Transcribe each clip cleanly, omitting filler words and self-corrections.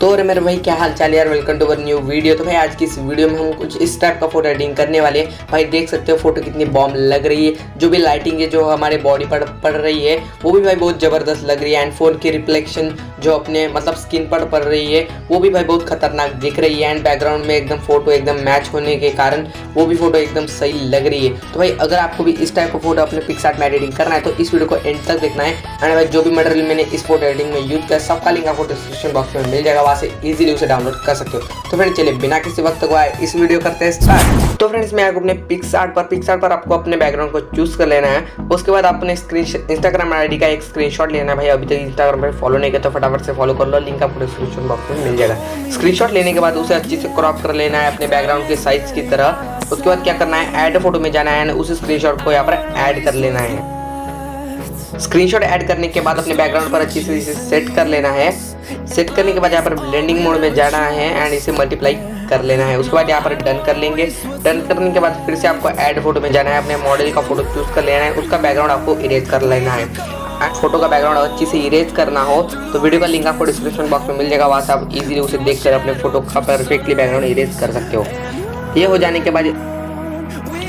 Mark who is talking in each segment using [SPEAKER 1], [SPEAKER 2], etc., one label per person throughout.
[SPEAKER 1] तो अरे मेरे भाई क्या हाल चाल यार, welcome to our new video. तो भाई आज की इस वीडियो में हम कुछ इस टाइप का फोटो एडिटिंग करने वाले हैं। भाई देख सकते हो फोटो कितनी बॉम्ब लग रही है, जो भी लाइटिंग है जो हमारे बॉडी पर पड़ रही है वो भी भाई बहुत ज़बरदस्त लग रही है। एंड फोन की रिफ्लेक्शन जो अपने मतलब स्किन पर पड़ रही है वो भी भाई बहुत खतरनाक दिख रही है। एंड बैकग्राउंड में एकदम फोटो एकदम मैच होने के कारण वो भी फोटो एकदम सही लग रही है। तो भाई अगर आपको भी इस टाइप का फोटो अपने पिक्सार्ट में एडिटिंग करना है तो इस वीडियो को एंड तक देखना है। एंड भाई जो भी मटेरियल मैंने इस फोटो एडिटिंग में यूज किया सबका लिंक आपको डिस्क्रिप्शन बॉक्स में मिल जाएगा, वहाँ से इजीली उसे डाउनलोड कर सकते हो। तो फ्रेंड्स चलिए बिना किसी वक्त गवाए इस वीडियो करते हैं स्टार्ट। तो फ्रेंड्स मैं आपको अपने पिक्सार्ट पर आपको अपने बैकग्राउंड को चूज कर लेना है। उसके बाद अपने इंस्टाग्राम आईडी का एक स्क्रीनशॉट लेना है। भाई अभी तक इंस्टाग्राम पर फॉलो नहीं किया तो फटाफट से फॉलो कर लो, लिंक आपको डिस्क्रिप्शन बॉक्स में मिल जाएगा। स्क्रीनशॉट लेने के बाद उसे अच्छे से क्रॉप कर लेना है अपने बैकग्राउंड के साइज की तरह। उसके बाद क्या करना है, ऐड फोटो में जाना है, उस स्क्रीनशॉट को यहाँ पर ऐड कर लेना है। स्क्रीनशॉट ऐड करने के बाद अपने बैकग्राउंड पर अच्छी से इसे सेट कर लेना है। सेट करने के बाद यहाँ पर ब्लेंडिंग मोड में जाना है एंड इसे मल्टीप्लाई कर लेना है। उसके बाद यहाँ पर डन कर लेंगे। डन करने के बाद फिर से आपको ऐड फोटो में जाना है, अपने मॉडल का फोटो चूज कर लेना है, उसका बैकग्राउंड आपको इरेज कर लेना है। फोटो का बैकग्राउंड अच्छी से इरेज करना हो तो वीडियो का लिंक आपको डिस्क्रिप्शन बॉक्स में मिल जाएगा, वहाँ से आप इजीली उसे देखकर अपने फोटो का परफेक्टली बैकग्राउंड इरेज कर सकते हो। ये हो जाने के बाद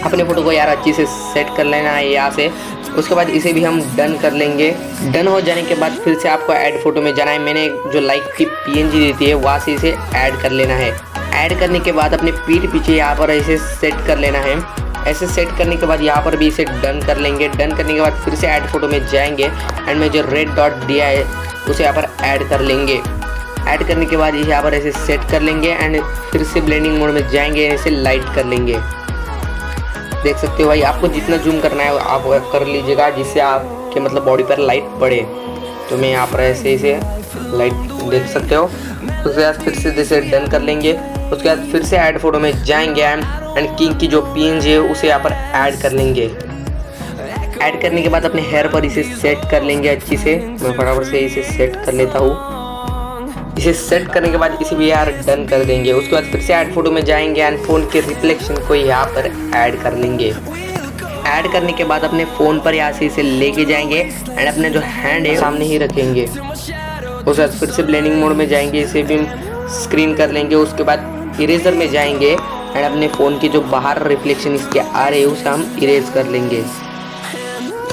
[SPEAKER 1] अपने फोटो को यार अच्छी से सेट कर लेना है यहाँ से। उसके बाद इसे भी हम डन कर लेंगे। डन हो जाने के बाद फिर से आपको ऐड फोटो में जाना है, मैंने जो लाइक की पीएनजी दी थी वहाँ से इसे ऐड कर लेना है। ऐड करने के बाद अपने पीठ पीछे यहाँ पर इसे सेट कर लेना है। ऐसे सेट करने के बाद यहाँ पर भी इसे डन कर लेंगे। डन करने के बाद फिर से ऐड फोटो में जाएंगे एंड में जो रेड डॉट दिया है उसे यहाँ पर ऐड कर लेंगे। ऐड करने के बाद यहाँ पर ऐसे सेट कर लेंगे एंड फिर से ब्लेंडिंग मोड में जाएंगे, ऐसे लाइट कर लेंगे। देख सकते हो भाई आपको जितना जूम करना है आप कर लीजिएगा जिससे आपके मतलब बॉडी पर लाइट पड़े। तो मैं यहाँ पर ऐसे इसे लाइट देख सकते हो। उसके बाद फिर से जैसे डन कर लेंगे। उसके बाद फिर से ऐड फोटो में जाएंगे एंड किंग की जो पीएनजी है उसे यहाँ पर ऐड कर लेंगे। ऐड करने के बाद अपने हेयर पर इसे सेट कर लेंगे अच्छी से। मैं फटाफट से इसे सेट कर लेता हूँ। इसे सेट करने के बाद इसे भी यार डन कर देंगे। उसके बाद फिर से ऐड फोटो में जाएंगे एंड फोन के रिफ्लेक्शन को यहाँ पर ऐड कर लेंगे। ऐड करने के बाद अपने फ़ोन पर यहाँ से इसे लेके जाएंगे एंड अपने जो हैंड है सामने ही रखेंगे। उसके बाद फिर से ब्लेंडिंग मोड में जाएंगे, इसे भी स्क्रीन कर लेंगे। उसके बाद इरेजर में जाएंगे एंड अपने फ़ोन की जो बाहर रिफ्लेक्शन इसके आ रहे हैं उसे हम इरेज कर लेंगे।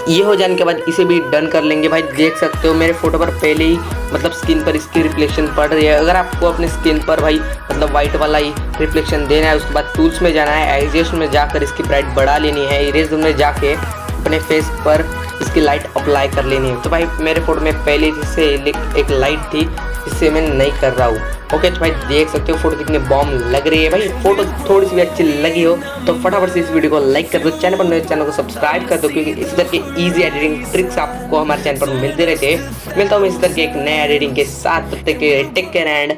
[SPEAKER 1] ये हो जाने के बाद इसे भी डन कर लेंगे। भाई देख सकते हो मेरे फोटो पर पहले ही मतलब स्किन पर इसकी रिफ्लेक्शन पड़ रही है। अगर आपको अपने स्किन पर भाई मतलब वाइट वाला ही रिफ्लेक्शन देना है उसके बाद टूल्स में जाना है, एडजस्ट में जाकर इसकी ब्राइट बढ़ा लेनी है, इरेज में जाके अपने फेस पर इसकी लाइट अप्लाई कर लेनी है। तो भाई मेरे फोटो में पहले से एक लाइट थी जिससे मैं नहीं कर रहा हूँ। ओके तो भाई देख सकते हो फोटो कितनी बॉम्ब लग रही है। भाई फोटो थोड़ी सी भी अच्छी लगी हो तो फटाफट से इस वीडियो को लाइक कर दो, चैनल पर नए चैनल को सब्सक्राइब कर दो, क्योंकि इस तरह के इजी एडिटिंग ट्रिक्स आपको हमारे चैनल पर मिलते रहते हैं। मिलता हूँ इस तरह के एक नए एडिटिंग के साथ, तब तक के टेक केयर एंड